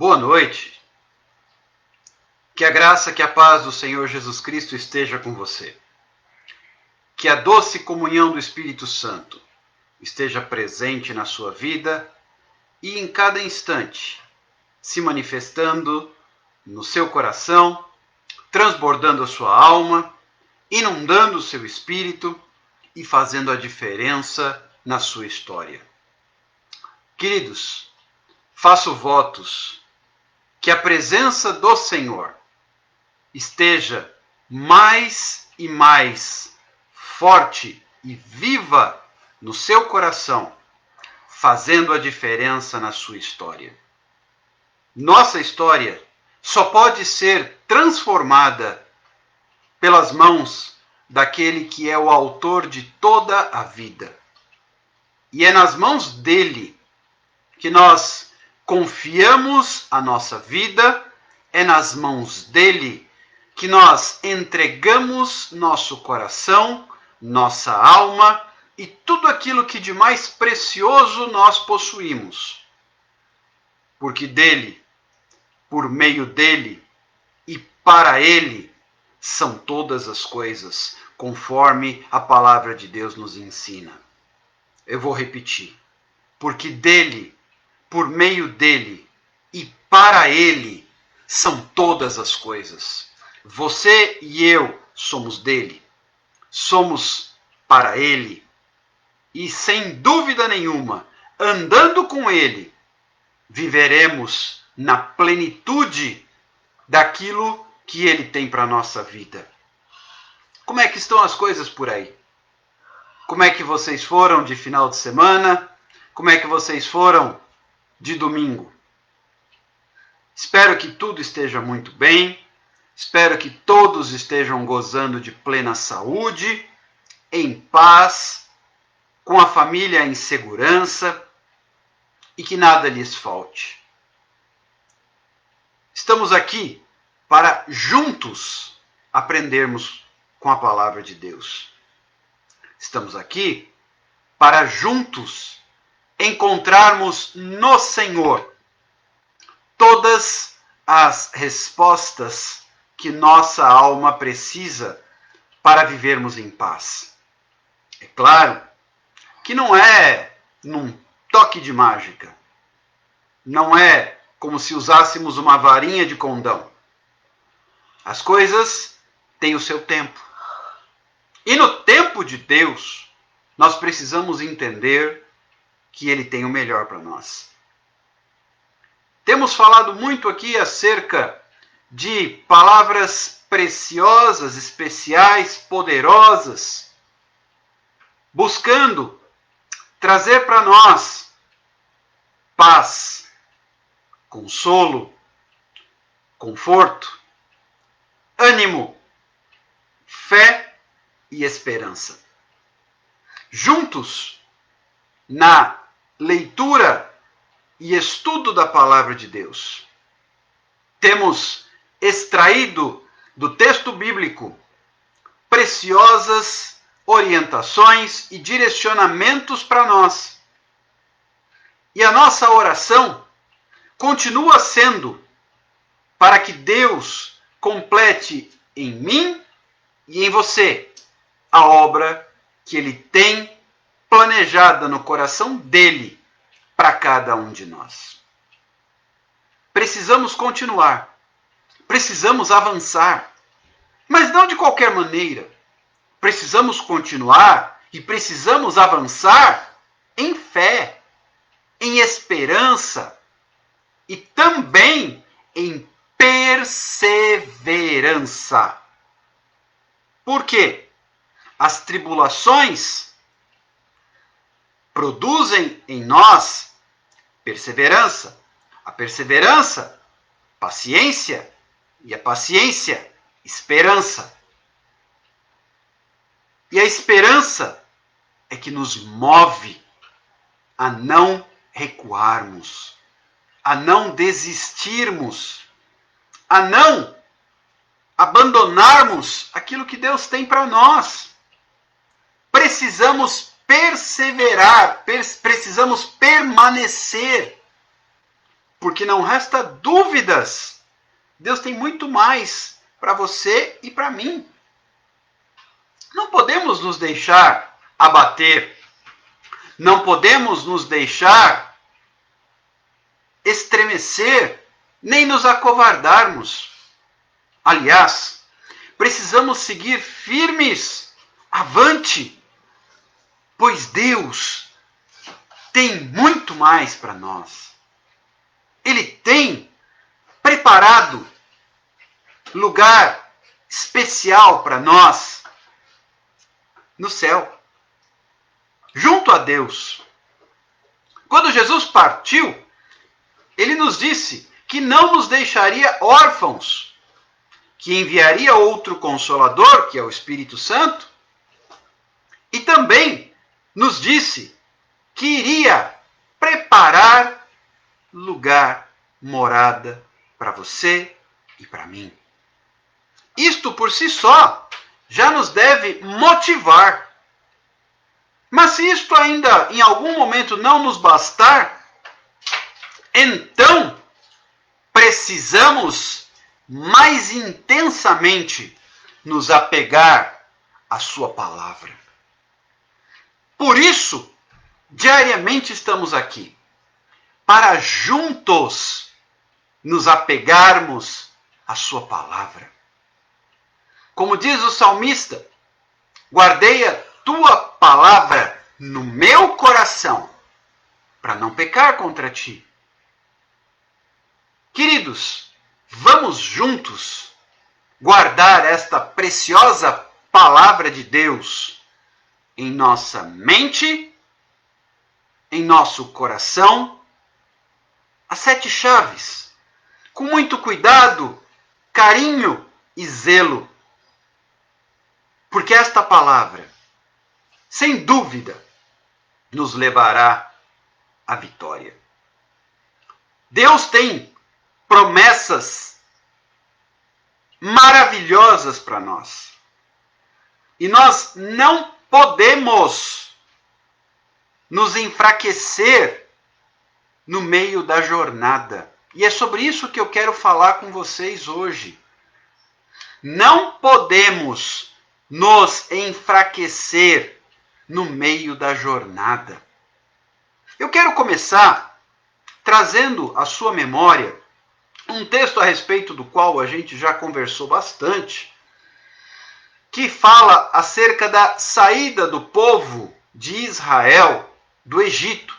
Boa noite. Que a graça, que a paz do Senhor Jesus Cristo esteja com você. Que a doce comunhão do Espírito Santo esteja presente na sua vida e em cada instante, se manifestando no seu coração, transbordando a sua alma, inundando o seu espírito e fazendo a diferença na sua história. Queridos, faço votos que a presença do Senhor esteja mais e mais forte e viva no seu coração, fazendo a diferença na sua história. Nossa história só pode ser transformada pelas mãos daquele que é o autor de toda a vida. E é nas mãos dele que nós confiamos a nossa vida, é nas mãos dele que nós entregamos nosso coração, nossa alma e tudo aquilo que de mais precioso nós possuímos. Porque dele, por meio dele e para ele são todas as coisas, conforme a palavra de Deus nos ensina. Eu vou repetir. Porque dele, por meio dele e para ele são todas as coisas. Você e eu somos dele, somos para ele e, sem dúvida nenhuma, andando com ele, viveremos na plenitude daquilo que ele tem para a nossa vida. Como é que estão as coisas por aí? Como é que vocês foram de final de semana? Como é que vocês foram de domingo? Espero que tudo esteja muito bem. Espero que todos estejam gozando de plena saúde, em paz, com a família em segurança e que nada lhes falte. Estamos aqui para juntos aprendermos com a palavra de Deus. Estamos aqui para juntos encontrarmos no Senhor todas as respostas que nossa alma precisa para vivermos em paz. É claro que não é num toque de mágica. Não é como se usássemos uma varinha de condão. As coisas têm o seu tempo. E no tempo de Deus, nós precisamos entender que ele tem o melhor para nós. Temos falado muito aqui acerca de palavras preciosas, especiais, poderosas, buscando trazer para nós paz, consolo, conforto, ânimo, fé e esperança. Juntos, na leitura e estudo da palavra de Deus, temos extraído do texto bíblico preciosas orientações e direcionamentos para nós. E a nossa oração continua sendo para que Deus complete em mim e em você a obra que ele tem planejada no coração dele para cada um de nós. Precisamos continuar, precisamos avançar, mas não de qualquer maneira. Precisamos continuar e precisamos avançar em fé, em esperança e também em perseverança. Por quê? As tribulações produzem em nós perseverança. A perseverança, paciência. E a paciência, esperança. E a esperança é que nos move a não recuarmos, a não desistirmos, a não abandonarmos aquilo que Deus tem para nós. Precisamos perseverar, precisamos permanecer. porque não resta dúvidas. Deus tem muito mais para você e para mim. Não podemos nos deixar abater. Não podemos nos deixar estremecer, nem nos acovardarmos. Aliás, precisamos seguir firmes, avante, pois Deus tem muito mais para nós. Ele tem preparado lugar especial para nós no céu, junto a Deus. Quando Jesus partiu, ele nos disse que não nos deixaria órfãos, que enviaria outro Consolador, que é o Espírito Santo, e também nos disse que iria preparar lugar, morada para você e para mim. Isto por si só já nos deve motivar. Mas se isto ainda em algum momento não nos bastar, então precisamos mais intensamente nos apegar à sua palavra. Por isso, diariamente estamos aqui, para juntos nos apegarmos à sua palavra. Como diz o salmista, guardei a tua palavra no meu coração, para não pecar contra ti. Queridos, vamos juntos guardar esta preciosa palavra de Deus em nossa mente, em nosso coração, as 7 chaves, com muito cuidado, carinho e zelo. Porque esta palavra, sem dúvida, nos levará à vitória. Deus tem promessas maravilhosas para nós. E nós não podemos nos enfraquecer no meio da jornada. E é sobre isso que eu quero falar com vocês hoje. Não podemos nos enfraquecer no meio da jornada. Eu quero começar trazendo à sua memória um texto a respeito do qual a gente já conversou bastante, que fala acerca da saída do povo de Israel do Egito,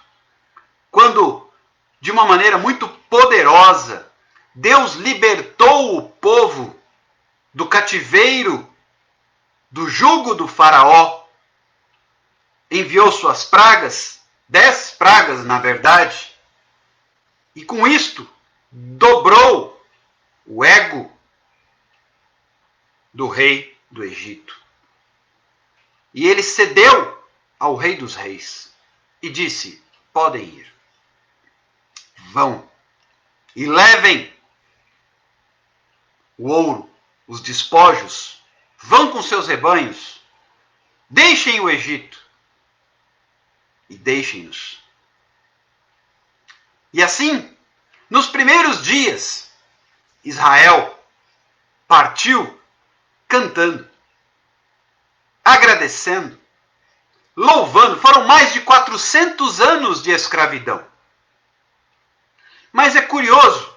quando, de uma maneira muito poderosa, Deus libertou o povo do cativeiro, do jugo do faraó, enviou suas pragas, 10 pragas na verdade, e com isto dobrou o ego do rei do Egito. E ele cedeu ao rei dos reis e disse: podem ir, vão e levem o ouro, os despojos, vão com seus rebanhos, deixem o Egito e deixem-nos. E assim, nos primeiros dias, Israel partiu cantando, agradecendo, louvando. Foram mais de 400 anos de escravidão. Mas é curioso,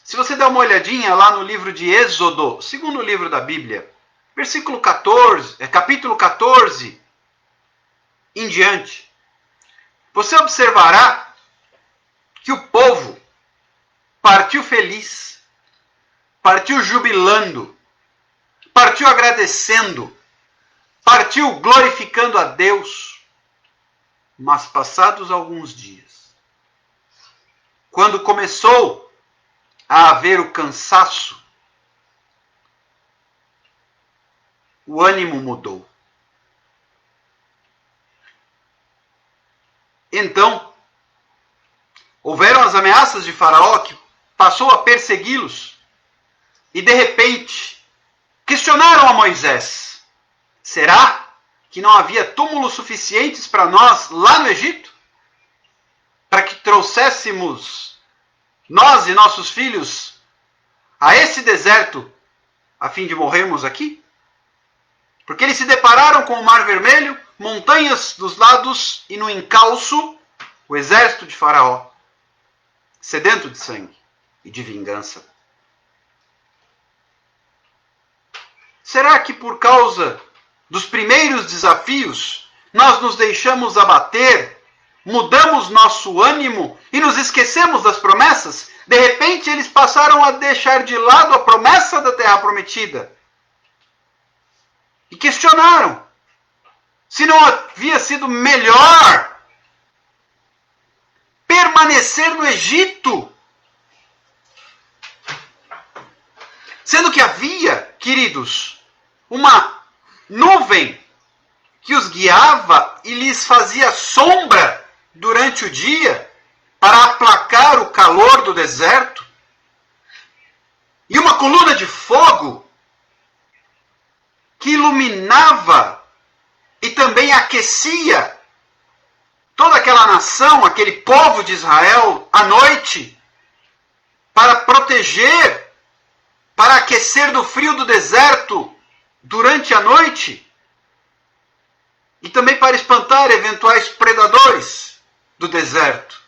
se você der uma olhadinha lá no livro de Êxodo, segundo livro da Bíblia, versículo 14, capítulo 14 em diante, você observará que o povo partiu feliz, partiu jubilando, partiu agradecendo, partiu glorificando a Deus. Mas passados alguns dias, quando começou a haver o cansaço, o ânimo mudou. Então, houveram as ameaças de Faraó, que passou a persegui-los, e de repente questionaram a Moisés: será que não havia túmulos suficientes para nós lá no Egito? Para que trouxéssemos nós e nossos filhos, a esse deserto, a fim de morrermos aqui? Porque eles se depararam com o Mar Vermelho, montanhas dos lados e no encalço, o exército de Faraó, sedento de sangue e de vingança. Será que por causa dos primeiros desafios, nós nos deixamos abater, mudamos nosso ânimo e nos esquecemos das promessas? De repente, eles passaram a deixar de lado a promessa da Terra Prometida. E questionaram se não havia sido melhor permanecer no Egito. Sendo que havia, queridos, uma nuvem que os guiava e lhes fazia sombra durante o dia para aplacar o calor do deserto. E uma coluna de fogo que iluminava e também aquecia toda aquela nação, aquele povo de Israel, à noite, para proteger, para aquecer do frio do deserto durante a noite, e também para espantar eventuais predadores do deserto.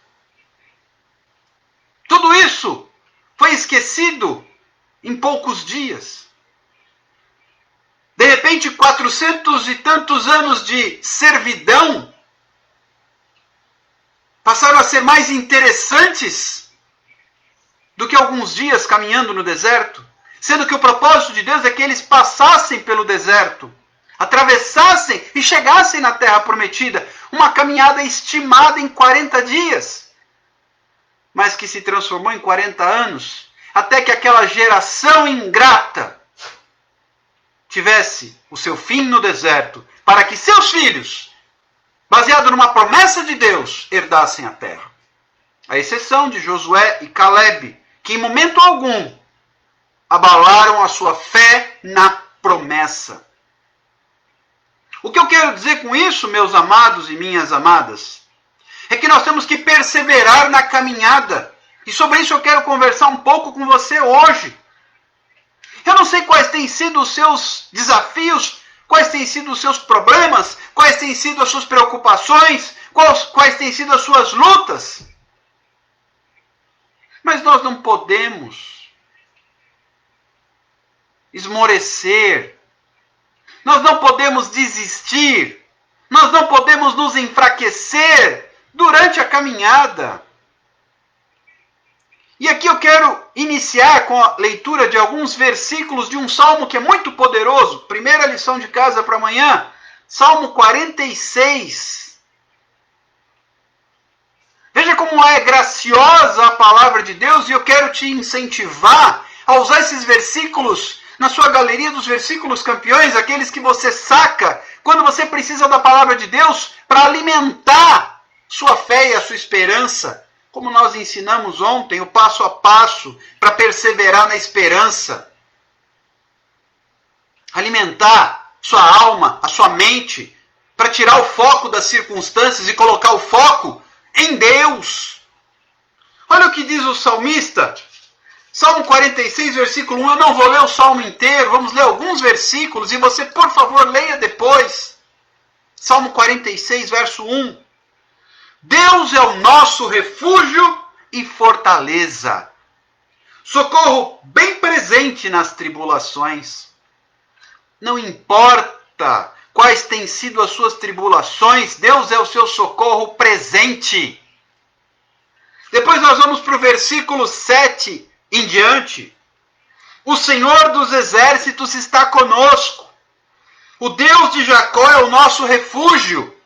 Tudo isso foi esquecido em poucos dias. De repente, 400 e tantos anos de servidão passaram a ser mais interessantes do que alguns dias caminhando no deserto, sendo que o propósito de Deus é que eles passassem pelo deserto, atravessassem e chegassem na Terra Prometida, uma caminhada estimada em 40 dias, mas que se transformou em 40 anos, até que aquela geração ingrata tivesse o seu fim no deserto, para que seus filhos, baseado numa promessa de Deus, herdassem a terra. A exceção de Josué e Caleb, que em momento algum abalaram a sua fé na promessa. O que eu quero dizer com isso, meus amados e minhas amadas, é que nós temos que perseverar na caminhada. E sobre isso eu quero conversar um pouco com você hoje. Eu não sei quais têm sido os seus desafios, quais têm sido os seus problemas, quais têm sido as suas preocupações, quais têm sido as suas lutas. Mas nós não podemos esmorecer, nós não podemos desistir, nós não podemos nos enfraquecer durante a caminhada. E aqui eu quero iniciar com a leitura de alguns versículos de um salmo que é muito poderoso. Primeira lição de casa para amanhã, Salmo 46. Veja como é graciosa a palavra de Deus, e eu quero te incentivar a usar esses versículos na sua galeria dos versículos campeões, aqueles que você saca quando você precisa da palavra de Deus para alimentar sua fé e a sua esperança. Como nós ensinamos ontem, o passo a passo para perseverar na esperança. Alimentar sua alma, a sua mente, para tirar o foco das circunstâncias e colocar o foco em Deus. Olha o que diz o salmista. Salmo 46, versículo 1. Eu não vou ler o salmo inteiro, vamos ler alguns versículos e você, por favor, leia depois. Salmo 46, verso 1. Deus é o nosso refúgio e fortaleza, socorro bem presente nas tribulações. Não importa quais têm sido as suas tribulações, Deus é o seu socorro presente. Depois nós vamos para o versículo 7 em diante. O Senhor dos exércitos está conosco. O Deus de Jacó é o nosso refúgio.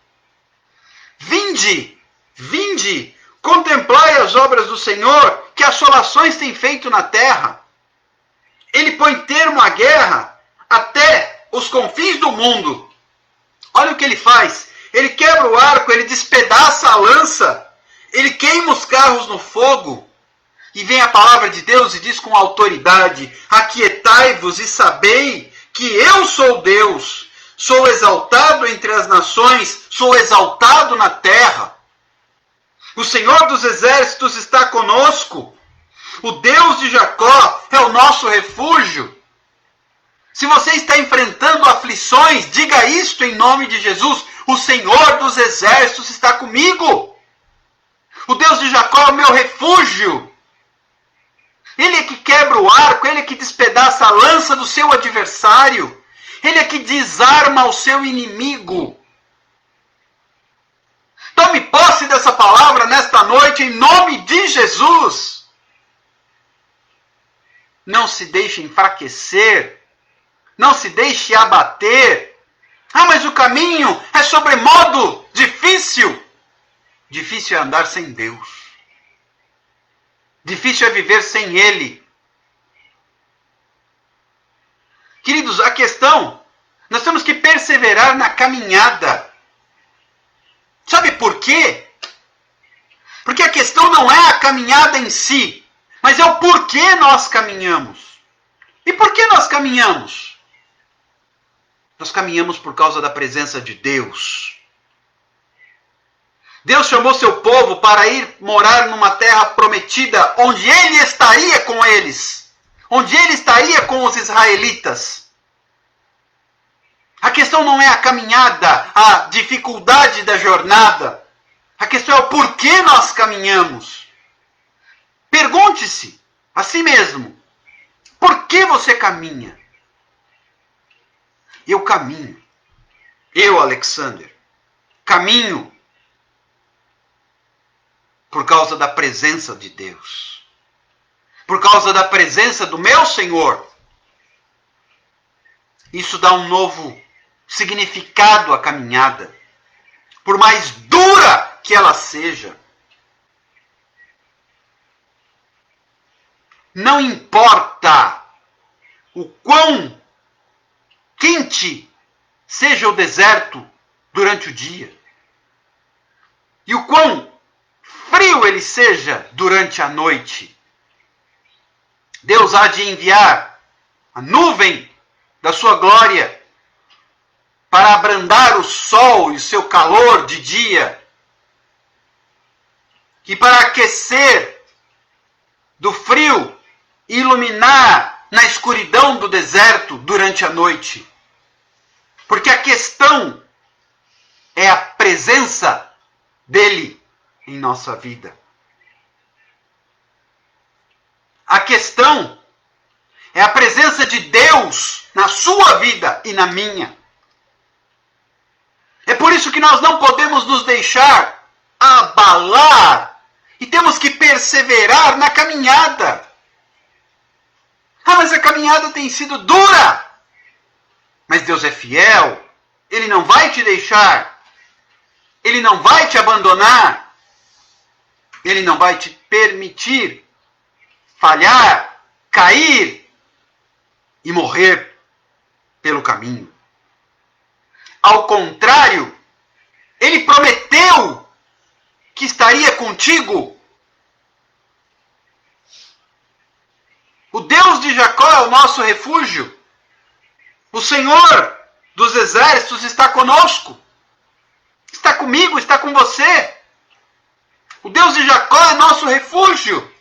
Vinde, contemplai as obras do Senhor, que assolações tem feito na terra. Ele põe termo à guerra até os confins do mundo. Olha o que ele faz. Ele quebra o arco, ele despedaça a lança, ele queima os carros no fogo. E vem a palavra de Deus e diz com autoridade: aquietai-vos e sabei que eu sou Deus. Sou exaltado entre as nações, sou exaltado na terra. O Senhor dos exércitos está conosco. O Deus de Jacó é o nosso refúgio. Se você está enfrentando aflições, diga isto em nome de Jesus. O Senhor dos exércitos está comigo. O Deus de Jacó é o meu refúgio. Ele é que quebra o arco, ele é que despedaça a lança do seu adversário. Ele é que desarma o seu inimigo. Tome posse dessa palavra nesta noite em nome de Jesus. Não se deixe enfraquecer. Não se deixe abater. Ah, mas o caminho é sobremodo difícil. Difícil é andar sem Deus. Difícil é viver sem Ele. Queridos, a questão, nós temos que perseverar na caminhada. Sabe por quê? Porque a questão não é a caminhada em si, mas é o porquê nós caminhamos. E por que nós caminhamos? Nós caminhamos por causa da presença de Deus. Deus chamou seu povo para ir morar numa terra prometida, onde Ele estaria com eles. Onde Ele estaria com os israelitas. A questão não é a caminhada, a dificuldade da jornada. A questão é o porquê nós caminhamos. Pergunte-se a si mesmo, por que você caminha? Eu caminho. Eu, Alexander, caminho por causa da presença de Deus. Por causa da presença do meu Senhor. Isso dá um novo significado à caminhada. Por mais dura que ela seja. Não importa o quão quente seja o deserto durante o dia. E o quão frio ele seja durante a noite. Deus há de enviar a nuvem da sua glória para abrandar o sol e o seu calor de dia. E para aquecer do frio e iluminar na escuridão do deserto durante a noite. Porque a questão é a presença dele em nossa vida. A questão é a presença de Deus na sua vida e na minha. É por isso que nós não podemos nos deixar abalar e temos que perseverar na caminhada. Ah, mas a caminhada tem sido dura. Mas Deus é fiel. Ele não vai te deixar. Ele não vai te abandonar. Ele não vai te permitir falhar, cair e morrer pelo caminho. Ao contrário, Ele prometeu que estaria contigo. O Deus de Jacó é o nosso refúgio. O Senhor dos exércitos está conosco. Está comigo, está com você. O Deus de Jacó é nosso refúgio.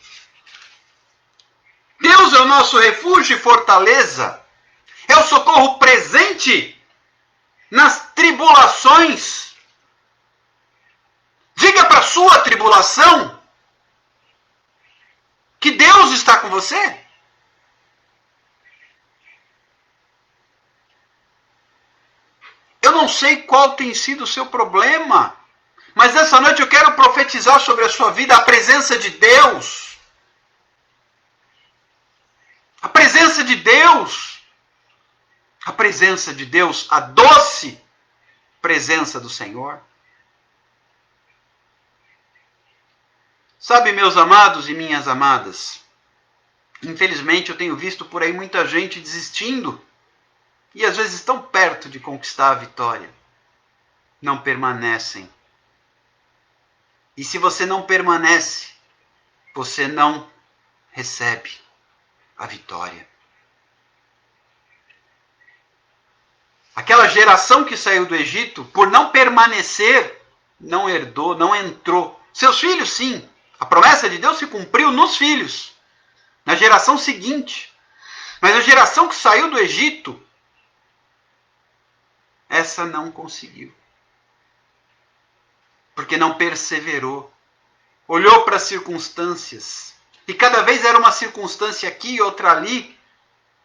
Deus é o nosso refúgio e fortaleza. É o socorro presente nas tribulações. Diga para a sua tribulação que Deus está com você. Eu não sei qual tem sido o seu problema, mas essa noite eu quero profetizar sobre a sua vida a presença de Deus. A presença de Deus. A presença de Deus, a doce presença do Senhor. Sabe, meus amados e minhas amadas, infelizmente eu tenho visto por aí muita gente desistindo e às vezes tão perto de conquistar a vitória. Não permanecem. E se você não permanece, você não recebe a vitória. Aquela geração que saiu do Egito, por não permanecer, não herdou, não entrou. Seus filhos, sim. A promessa de Deus se cumpriu nos filhos. na geração seguinte. Mas a geração que saiu do Egito, essa não conseguiu. Porque não perseverou. Olhou para as circunstâncias. E cada vez era uma circunstância aqui e outra ali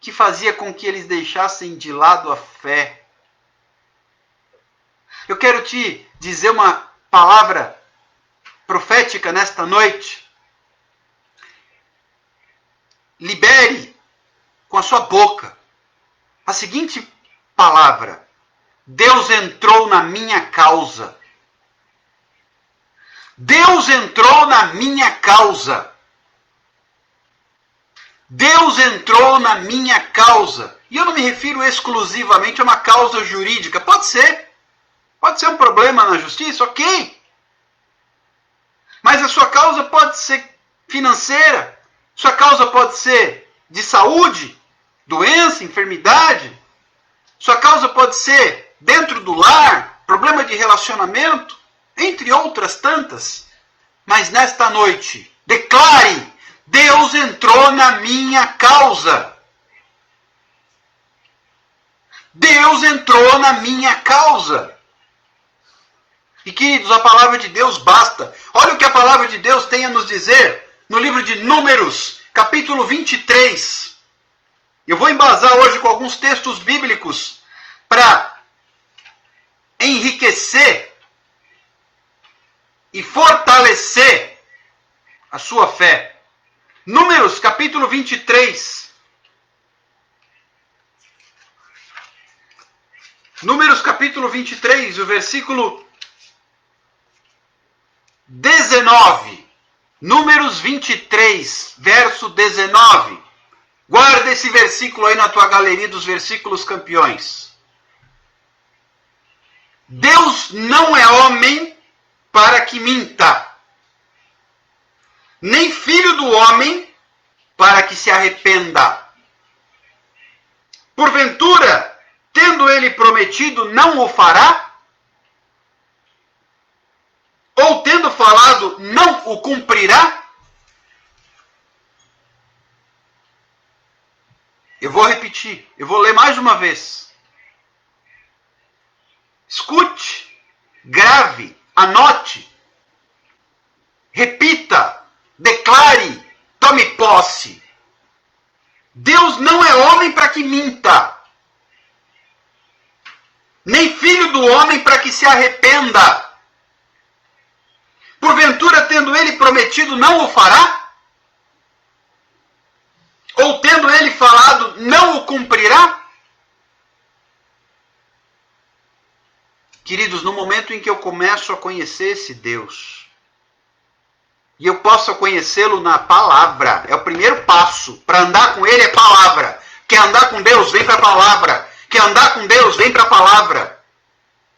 que fazia com que eles deixassem de lado a fé. Eu quero te dizer uma palavra profética nesta noite. Libere com a sua boca a seguinte palavra: Deus entrou na minha causa. Deus entrou na minha causa. Deus entrou na minha causa. E eu não me refiro exclusivamente a uma causa jurídica. Pode ser. Pode ser um problema na justiça, ok. Mas a sua causa pode ser financeira. Sua causa pode ser de saúde, doença, enfermidade. Sua causa pode ser dentro do lar, problema de relacionamento, entre outras tantas. Mas nesta noite, declare: Deus entrou na minha causa. Deus entrou na minha causa. E queridos, a palavra de Deus basta. Olha o que a palavra de Deus tem a nos dizer no livro de Números, capítulo 23. Eu vou embasar hoje com alguns textos bíblicos para enriquecer e fortalecer a sua fé. Números, capítulo 23. Números, capítulo 23, o versículo 19. Números 23, verso 19. Guarda esse versículo aí na tua galeria dos versículos campeões. Deus não é homem para que minta, nem filho do homem para que se arrependa. Porventura, tendo ele prometido, não o fará? Ou tendo falado, não o cumprirá? Eu vou repetir, eu vou ler mais uma vez. Escute, grave, anote, repita, declare, tome posse. Deus não é homem para que minta, nem filho do homem para que se arrependa. Porventura, tendo ele prometido, não o fará? Ou tendo ele falado, não o cumprirá? Queridos, no momento em que eu começo a conhecer esse Deus, e eu posso conhecê-lo na palavra, é o primeiro passo. Para andar com ele é palavra. Quer andar com Deus, vem para a palavra. Quer andar com Deus, vem para a palavra.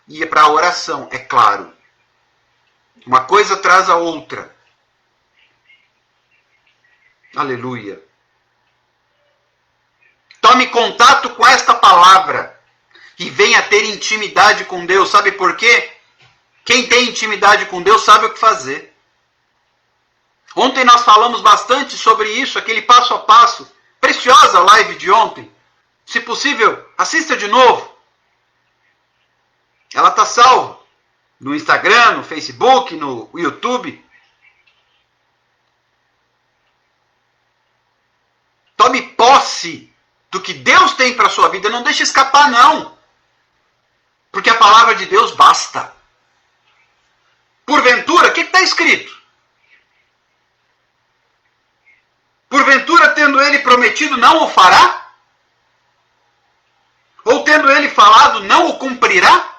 E para a oração, é claro. Uma coisa traz a outra. Aleluia. Tome contato com esta palavra e venha ter intimidade com Deus. Sabe por quê? Quem tem intimidade com Deus sabe o que fazer. Ontem nós falamos bastante sobre isso, aquele passo a passo. Preciosa live de ontem. Se possível, assista de novo. Ela está salva no Instagram, no Facebook, no YouTube. Tome posse do que Deus tem para a sua vida. Não deixe escapar, não. Porque a palavra de Deus basta. Porventura, o que está escrito? Porventura, tendo ele prometido, não o fará? Ou tendo ele falado, não o cumprirá?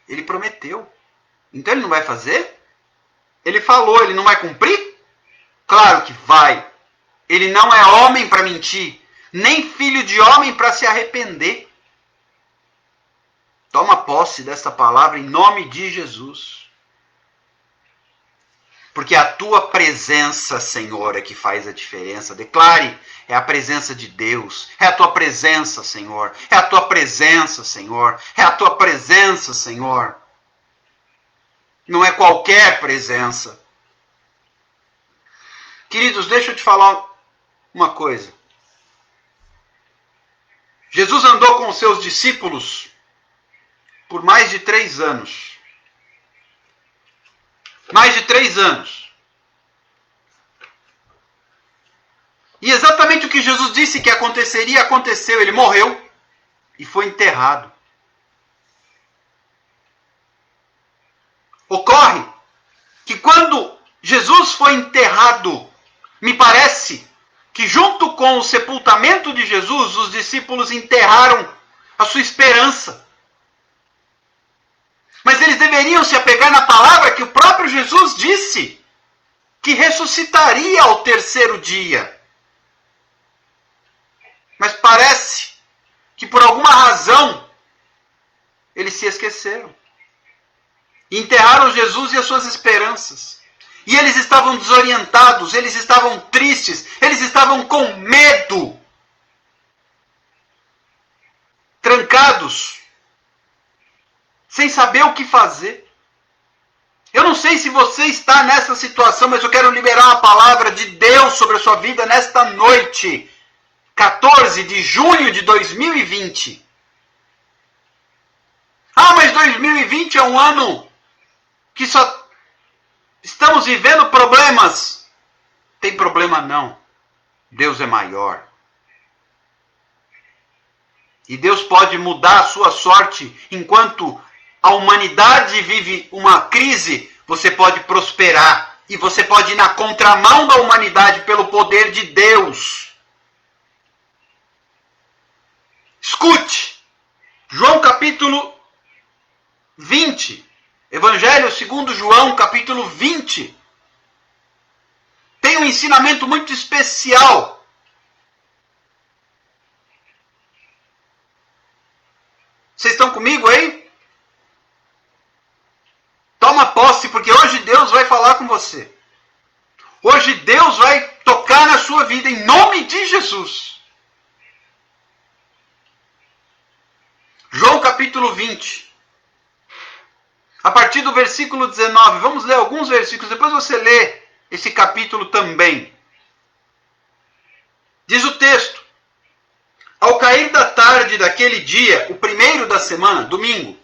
Ele prometeu. Então ele não vai fazer? Ele falou, ele não vai cumprir? Claro que vai. Ele não é homem para mentir, nem filho de homem para se arrepender. Toma posse dessa palavra em nome de Jesus. Porque é a tua presença, Senhor, é que faz a diferença. Declare, é a presença de Deus. É a tua presença, Senhor. É a tua presença, Senhor. É a tua presença, Senhor. Não é qualquer presença. Queridos, deixa eu te falar uma coisa. Jesus andou com os seus discípulos por mais de 3 anos. Mais de 3 anos. E exatamente o que Jesus disse que aconteceria, aconteceu. Ele morreu e foi enterrado. Ocorre que quando Jesus foi enterrado, me parece que junto com o sepultamento de Jesus, os discípulos enterraram a sua esperança. Mas eles deveriam se apegar na palavra que o próprio Jesus disse, que ressuscitaria ao 3º dia. Mas parece que por alguma razão eles se esqueceram. E enterraram Jesus e as suas esperanças. E eles estavam desorientados, eles estavam tristes, eles estavam com medo. Trancados, sem saber o que fazer. Eu não sei se você está nessa situação, mas eu quero liberar uma palavra de Deus sobre a sua vida nesta noite, 14 de junho de 2020. Ah, mas 2020 é um ano que só estamos vivendo problemas. Tem problema não. Deus é maior. E Deus pode mudar a sua sorte. Enquanto a humanidade vive uma crise, você pode prosperar. E você pode ir na contramão da humanidade pelo poder de Deus. Escute. João capítulo 20. Evangelho segundo João, capítulo 20. Tem um ensinamento muito especial. Vocês estão comigo aí? Toma posse, porque hoje Deus vai falar com você. Hoje Deus vai tocar na sua vida, em nome de Jesus. João capítulo 20. A partir do versículo 19, vamos ler alguns versículos, depois você lê esse capítulo também. Diz o texto: ao cair da tarde daquele dia, o primeiro da semana, domingo,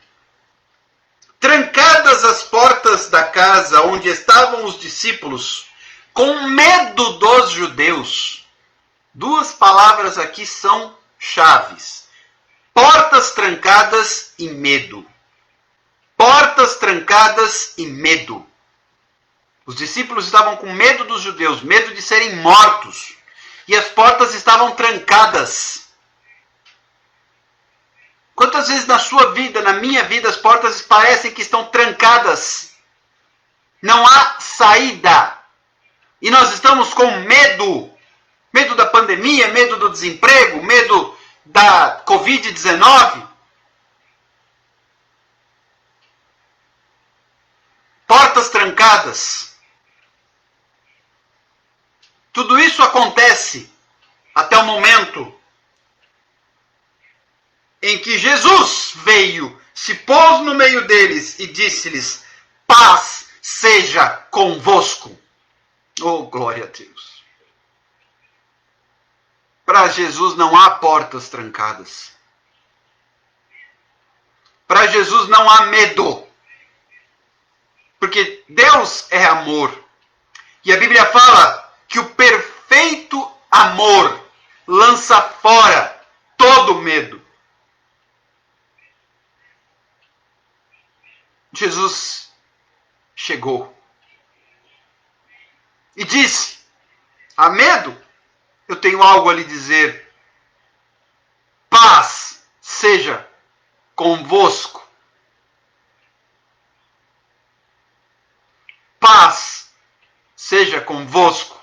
trancadas as portas da casa onde estavam os discípulos, com medo dos judeus. 2 palavras aqui são chaves: portas trancadas e medo. Portas trancadas e medo. Os discípulos estavam com medo dos judeus, medo de serem mortos. E as portas estavam trancadas. Quantas vezes na sua vida, na minha vida, as portas parecem que estão trancadas? Não há saída. E nós estamos com medo. Medo da pandemia, medo do desemprego, medo da Covid-19. Portas trancadas. Tudo isso acontece até o momento em que Jesus veio, se pôs no meio deles e disse-lhes: paz seja convosco. Oh, glória a Deus. Para Jesus não há portas trancadas. Para Jesus não há medo. Porque Deus é amor. E a Bíblia fala que o perfeito amor lança fora todo medo. Jesus chegou e disse: há medo? Eu tenho algo a lhe dizer. Paz seja convosco. Paz seja convosco.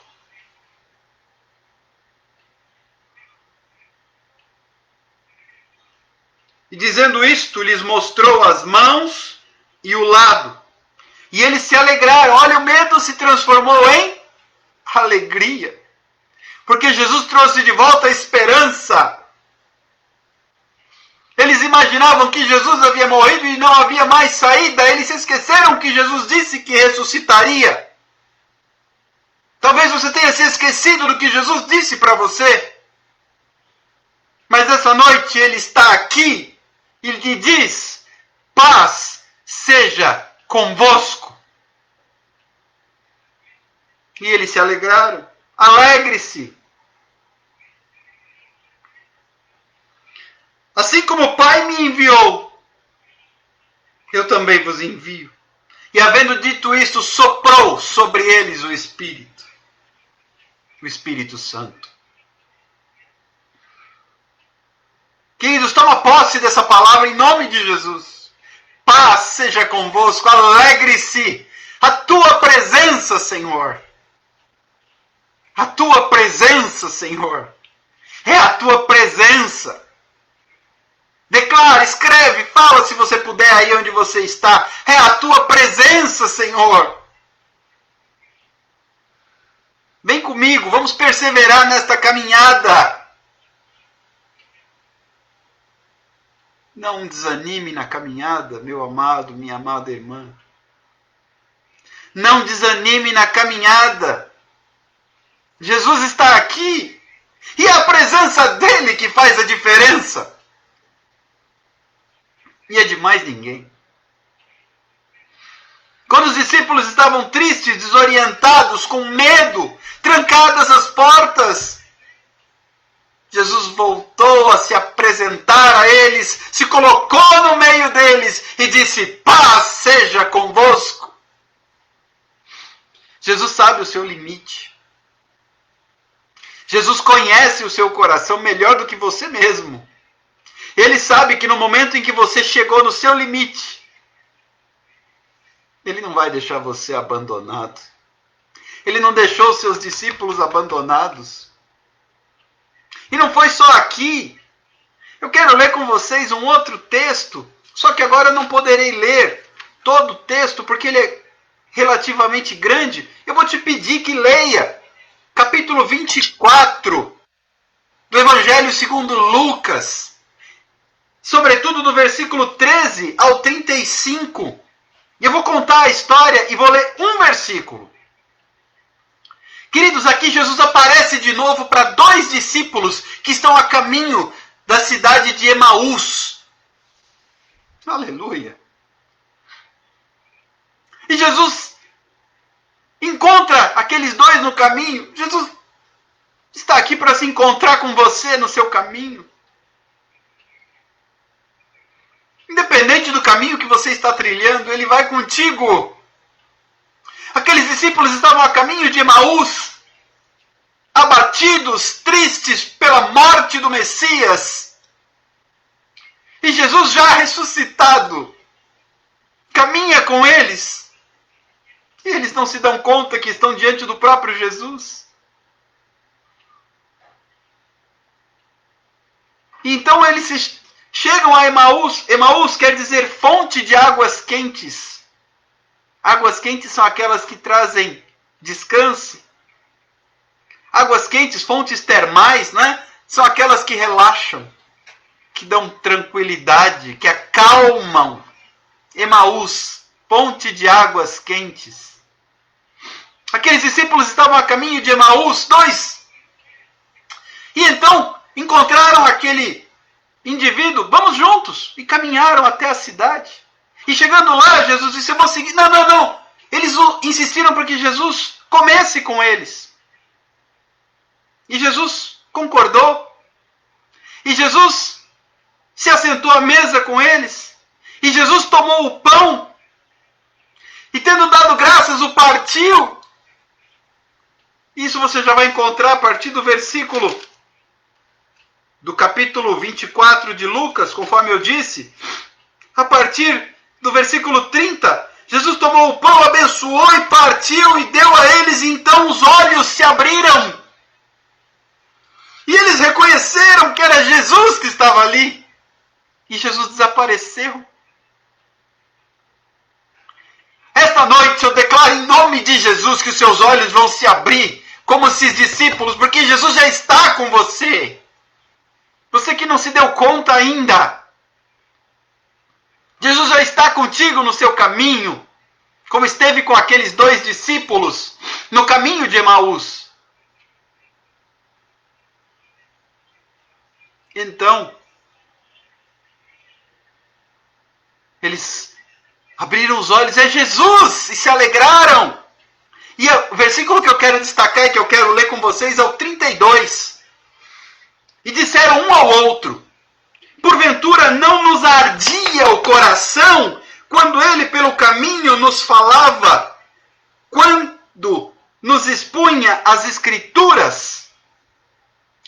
E dizendo isto, lhes mostrou as mãos e o lado. E eles se alegraram. Olha, o medo se transformou em alegria. Porque Jesus trouxe de volta a esperança. Eles imaginavam que Jesus havia morrido e não havia mais saída. Eles se esqueceram que Jesus disse que ressuscitaria. Talvez você tenha se esquecido do que Jesus disse para você. Mas essa noite Ele está aqui e lhe diz: paz seja convosco. E eles se alegraram. Alegre-se. Assim como o Pai me enviou, eu também vos envio. E havendo dito isto, soprou sobre eles o Espírito Santo. Queridos, toma posse dessa palavra em nome de Jesus. Paz seja convosco, alegre-se. A tua presença, Senhor. A tua presença, Senhor. É a tua presença. Declara, escreve, fala se você puder aí onde você está. É a tua presença, Senhor. Vem comigo, vamos perseverar nesta caminhada. Não desanime na caminhada, meu amado, minha amada irmã. Não desanime na caminhada. Jesus está aqui. E é a presença dele que faz a diferença. E é de mais ninguém. Quando os discípulos estavam tristes, desorientados, com medo, trancadas as portas, Jesus voltou a se apresentar a eles, se colocou no meio deles e disse: paz seja convosco. Jesus sabe o seu limite. Jesus conhece o seu coração melhor do que você mesmo. Ele sabe que no momento em que você chegou no seu limite, Ele não vai deixar você abandonado. Ele não deixou seus discípulos abandonados. E não foi só aqui. Eu quero ler com vocês um outro texto, só que agora eu não poderei ler todo o texto, porque ele é relativamente grande. Eu vou te pedir que leia capítulo 24 do Evangelho segundo Lucas. Sobretudo do versículo 13 ao 35. E eu vou contar a história e vou ler um versículo. Queridos, aqui Jesus aparece de novo para 2 discípulos que estão a caminho da cidade de Emaús. Aleluia. E Jesus encontra aqueles 2 no caminho. Jesus está aqui para se encontrar com você no seu caminho. Independente do caminho que você está trilhando, Ele vai contigo. Aqueles discípulos estavam a caminho de Emaús, abatidos, tristes pela morte do Messias. E Jesus, já ressuscitado, caminha com eles. E eles não se dão conta que estão diante do próprio Jesus. E então eles chegam a Emaús. Emaús quer dizer fonte de águas quentes. Águas quentes são aquelas que trazem descanso. Águas quentes, fontes termais, né? São aquelas que relaxam, que dão tranquilidade, que acalmam. Emaús, fonte de águas quentes. Aqueles discípulos estavam a caminho de Emaús, 2. E então encontraram aquele indivíduo, vamos juntos, e caminharam até a cidade. E chegando lá, Jesus disse: eu vou seguir. Não. Eles insistiram para que Jesus comece com eles. E Jesus concordou. E Jesus se assentou à mesa com eles. E Jesus tomou o pão. E tendo dado graças, o partiu. Isso você já vai encontrar a partir do versículo do capítulo 24 de Lucas, conforme eu disse. A partir do versículo 30, Jesus tomou o pão, abençoou e partiu e deu a eles, e então os olhos se abriram. E eles reconheceram que era Jesus que estava ali. E Jesus desapareceu. Esta noite eu declaro em nome de Jesus que os seus olhos vão se abrir, como esses discípulos, porque Jesus já está com você. Você que não se deu conta ainda. Jesus já está contigo no seu caminho, como esteve com aqueles 2 discípulos. no caminho de Emaús. Então, eles abriram os olhos, é Jesus, e se alegraram. E o versículo que eu quero destacar e que eu quero ler com vocês é o 32. E disseram um ao outro: porventura não nos ardia o coração quando ele pelo caminho nos falava, quando nos expunha as Escrituras?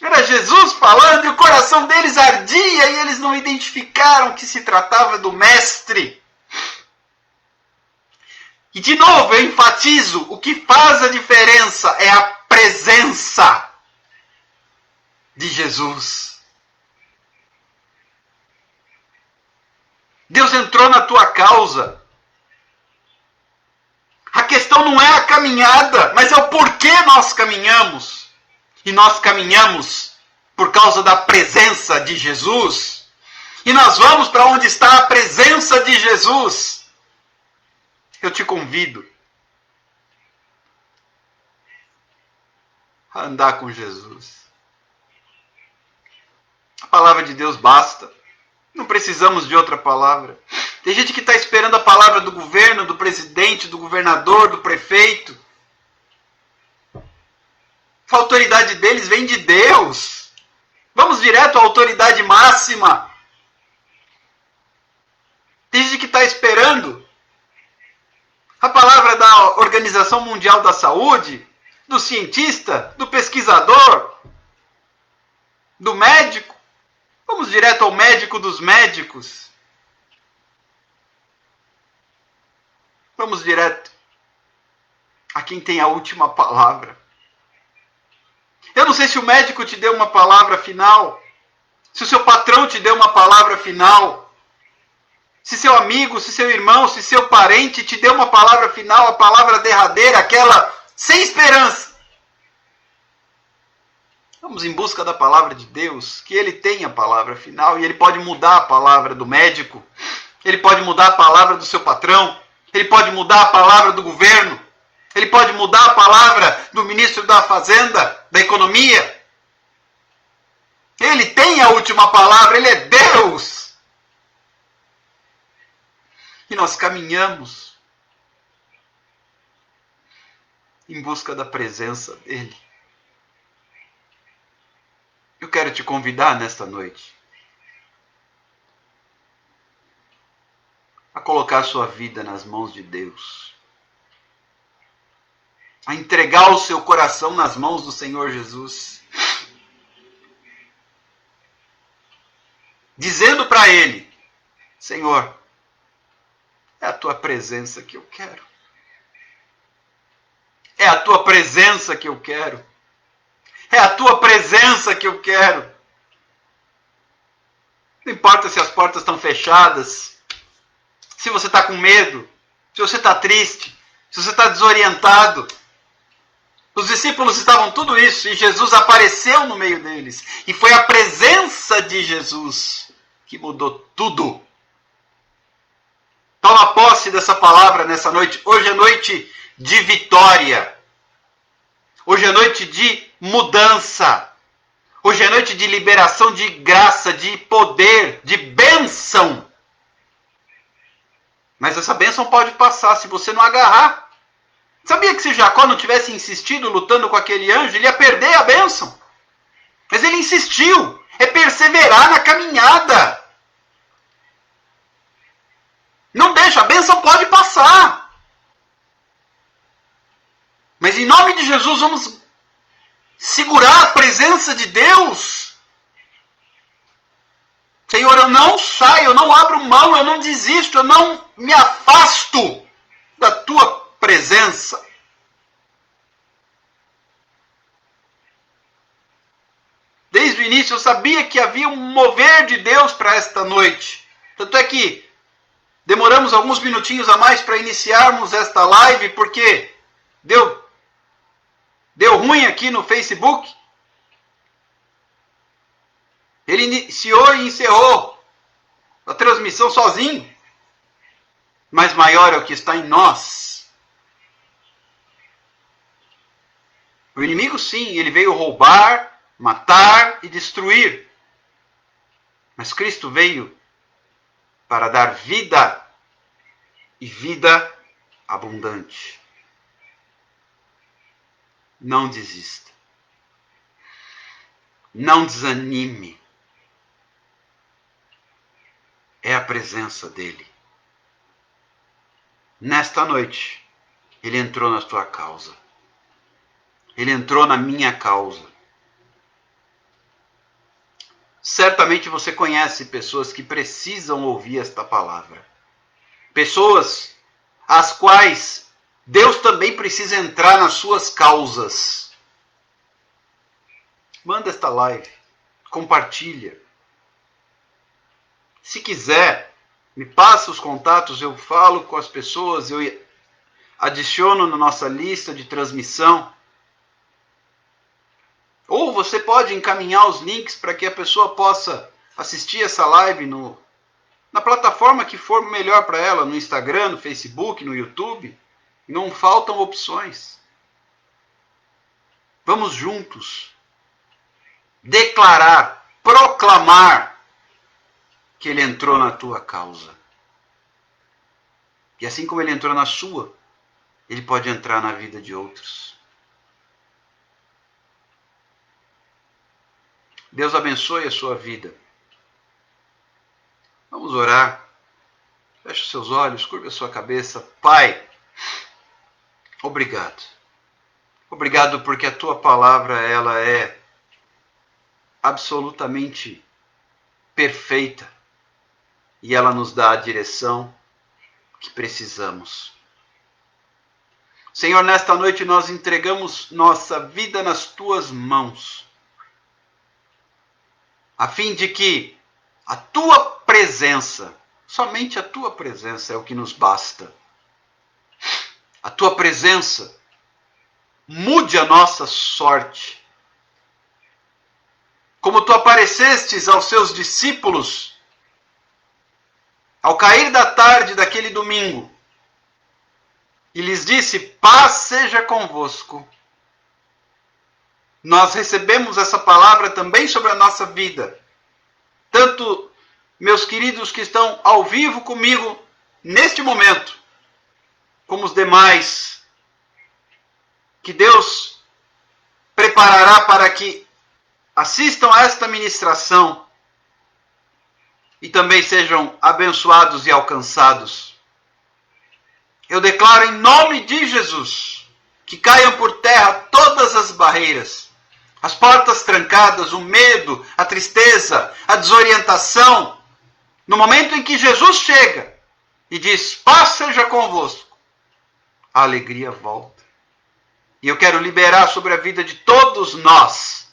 Era Jesus falando e o coração deles ardia e eles não identificaram que se tratava do Mestre. E de novo eu enfatizo, o que faz a diferença é a presença de Jesus. Deus entrou na tua causa. A questão não é a caminhada, mas é o porquê nós caminhamos. E nós caminhamos por causa da presença de Jesus. E nós vamos para onde está a presença de Jesus. Eu te convido a andar com Jesus. A palavra de Deus basta. Não precisamos de outra palavra. Tem gente que está esperando a palavra do governo, do presidente, do governador, do prefeito. A autoridade deles vem de Deus. Vamos direto à autoridade máxima. Tem gente que está esperando a palavra da Organização Mundial da Saúde, do cientista, do pesquisador, do médico. Vamos direto ao médico dos médicos. Vamos direto a quem tem a última palavra. Eu não sei se o médico te deu uma palavra final, se o seu patrão te deu uma palavra final, se seu amigo, se seu irmão, se seu parente te deu uma palavra final, a palavra derradeira, aquela sem esperança. Vamos em busca da palavra de Deus, que Ele tem a palavra final e Ele pode mudar a palavra do médico, Ele pode mudar a palavra do seu patrão, Ele pode mudar a palavra do governo, Ele pode mudar a palavra do ministro da Fazenda, da Economia. Ele tem a última palavra, Ele é Deus. E nós caminhamos em busca da presença dEle. Eu quero te convidar nesta noite a colocar a sua vida nas mãos de Deus. A entregar o seu coração nas mãos do Senhor Jesus. Dizendo para Ele: Senhor, é a tua presença que eu quero. É a tua presença que eu quero. É a tua presença que eu quero. Não importa se as portas estão fechadas, se você está com medo, se você está triste, se você está desorientado. Os discípulos estavam tudo isso e Jesus apareceu no meio deles. E foi a presença de Jesus que mudou tudo. Toma posse dessa palavra nessa noite. Hoje é noite de vitória. Hoje é noite de mudança. Hoje é noite de liberação de graça, de poder, de bênção. Mas essa bênção pode passar se você não agarrar. Sabia que se Jacó não tivesse insistido lutando com aquele anjo, ele ia perder a bênção? Mas ele insistiu. É perseverar na caminhada. Não deixa, a bênção pode passar. Mas em nome de Jesus vamos segurar a presença de Deus. Senhor, eu não saio, eu não abro mão, eu não desisto, eu não me afasto da tua presença. Desde o início eu sabia que havia um mover de Deus para esta noite. Tanto é que demoramos alguns minutinhos a mais para iniciarmos esta live, porque deu ruim aqui no Facebook. Ele iniciou e encerrou a transmissão sozinho. Mas maior é o que está em nós. O inimigo, sim, ele veio roubar, matar e destruir. Mas Cristo veio para dar vida e vida abundante. Não desista. Não desanime. É a presença dele. Nesta noite, ele entrou na tua causa. Ele entrou na minha causa. Certamente você conhece pessoas que precisam ouvir esta palavra. Pessoas às quais Deus também precisa entrar nas suas causas. Manda esta live. Compartilha. Se quiser, me passa os contatos, eu falo com as pessoas, eu adiciono na nossa lista de transmissão. Ou você pode encaminhar os links para que a pessoa possa assistir essa live na plataforma que for melhor para ela, no Instagram, no Facebook, no YouTube. Não faltam opções. Vamos juntos declarar, proclamar que ele entrou na tua causa. E assim como ele entrou na sua, ele pode entrar na vida de outros. Deus abençoe a sua vida. Vamos orar. Feche os seus olhos, curva a sua cabeça. Pai, obrigado. Obrigado porque a tua palavra ela é absolutamente perfeita e ela nos dá a direção que precisamos. Senhor, nesta noite nós entregamos nossa vida nas tuas mãos, a fim de que a tua presença, somente a tua presença é o que nos basta. A tua presença mude a nossa sorte. Como tu aparecestes aos seus discípulos ao cair da tarde daquele domingo e lhes disse: paz seja convosco. Nós recebemos essa palavra também sobre a nossa vida. Tanto meus queridos que estão ao vivo comigo neste momento, como os demais, que Deus preparará para que assistam a esta ministração e também sejam abençoados e alcançados. Eu declaro em nome de Jesus que caiam por terra todas as barreiras, as portas trancadas, o medo, a tristeza, a desorientação. No momento em que Jesus chega e diz: paz seja convosco, a alegria volta. E eu quero liberar sobre a vida de todos nós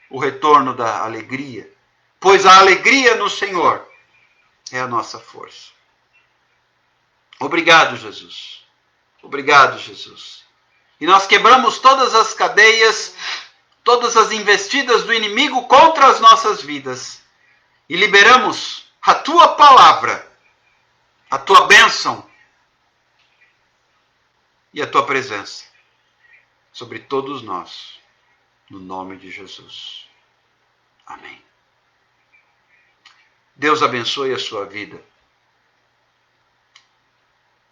o retorno da alegria, pois a alegria no Senhor é a nossa força. Obrigado, Jesus. Obrigado, Jesus. E nós quebramos todas as cadeias, todas as investidas do inimigo contra as nossas vidas. E liberamos a tua palavra, a tua bênção e a tua presença sobre todos nós, no nome de Jesus. Amém. Deus abençoe a sua vida.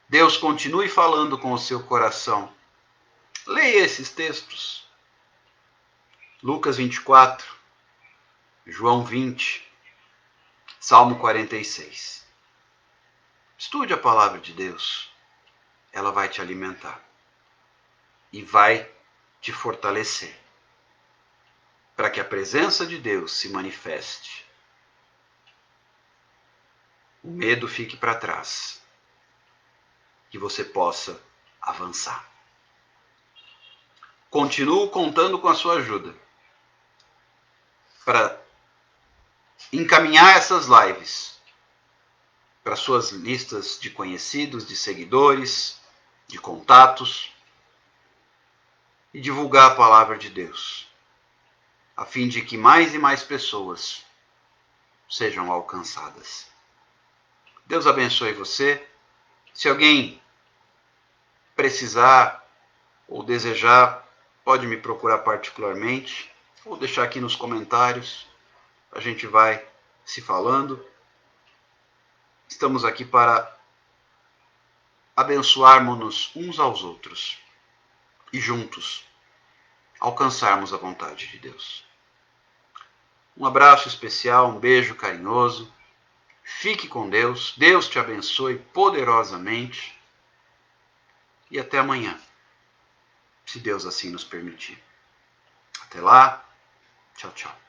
Deus continue falando com o seu coração. Leia esses textos. Lucas 24, João 20, Salmo 46. Estude a palavra de Deus. Ela vai te alimentar e vai te fortalecer para que a presença de Deus se manifeste. O medo fique para trás, que você possa avançar. Continuo contando com a sua ajuda para encaminhar essas lives para suas listas de conhecidos, de seguidores, de contatos e divulgar a palavra de Deus, a fim de que mais e mais pessoas sejam alcançadas. Deus abençoe você. Se alguém precisar ou desejar pode me procurar particularmente ou deixar aqui nos comentários. A gente vai se falando. Estamos aqui para abençoarmos-nos uns aos outros e juntos alcançarmos a vontade de Deus. Um abraço especial, um beijo carinhoso. Fique com Deus. Deus te abençoe poderosamente. E até amanhã, se Deus assim nos permitir. Até lá. Tchau, tchau.